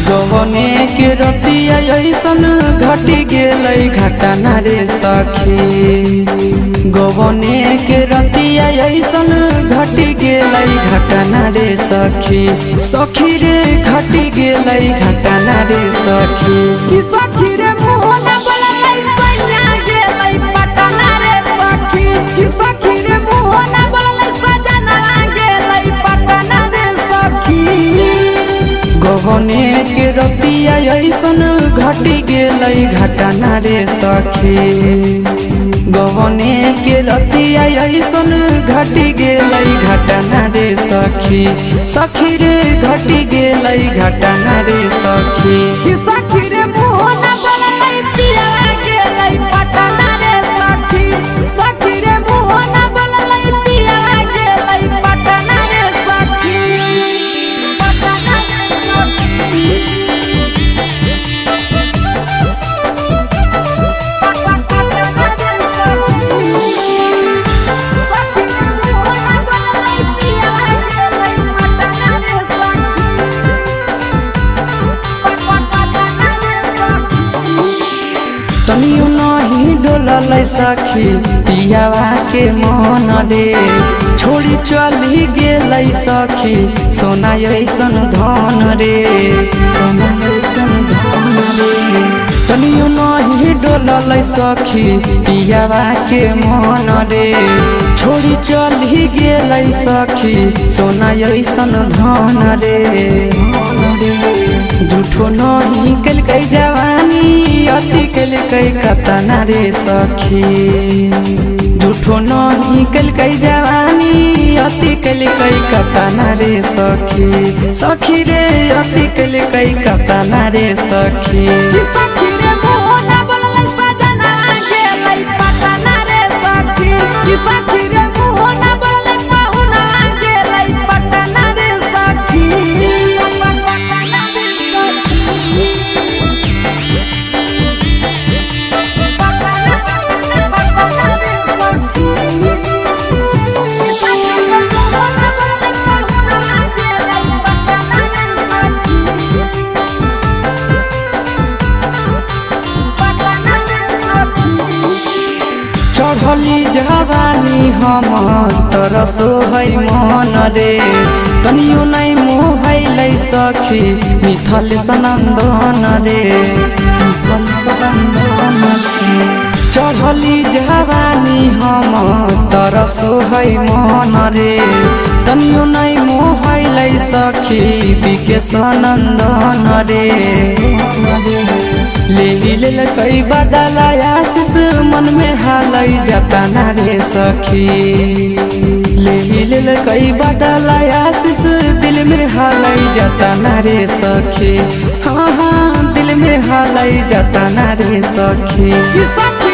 गवने के रतिया ऐसन घटी गेलै घटना रे सखी। गवने के रतिया ऐसन घटी गेलै घटना रे सखी। सखी रे घटी गेलै घटना रे सखी। कि सखी रे मुहना बोललै सैया गेलै पटना रे सखी। कि सखी रे मुहना बोललै सजना गेलै पटना रे सखी। गवने के रतिया ऐसन घटी गेलै घटना रे सखी। गवने के रतिया ऐसन घटी गेलै घटना रे सखी। सखी रे घटी गेलै घटना रे सखी। कि सखी रे मुहना बोललै पिया गेलै पटना रे सखी। सखी रे मुहना बोललै पिया गेलै पटना रे सखी। पटना रे सखी। तनियो नहीं डोललै सखी पियावा के मन रे। छोड़ी चली गेलै सखी सोना ऐसन धन रे। सोना ऐसन धन रे। तनियो नहीं डोललै सखी पियावा के मन रे। छोड़ी चली गेलै सखी सोना ऐसन धन रे। झूठो नहीं कलकै जवानी अति कलकै कतना रे सखी। झूठो नहीं कलकै जवानी अति कलकै कतना रे सखी। सखी रे अति कलकै कतना रे सखी। कि सखी रे मुहना बोललै सजना गेलै पटना रे सखी। कि सखी रे मुहना बोललै पाहुना गेलै पटना रे सखी। चढ़ली जवानी हमर तरसो है मन रे। तनियो नहीं मोहलै सखी मिथल सनंदन रे। चढ़ली जवानी हमर तरसो है मन रे। तनियो नहीं मोहलै सखी बिके सनंदन रे। ले कई बदला आशीष मन में हालै जतना रे सखी। ले कई बदला आशीष दिल में हालै जतना रे सखी। हाँ हाँ दिल में हालै जतना रे सखी। कि सखी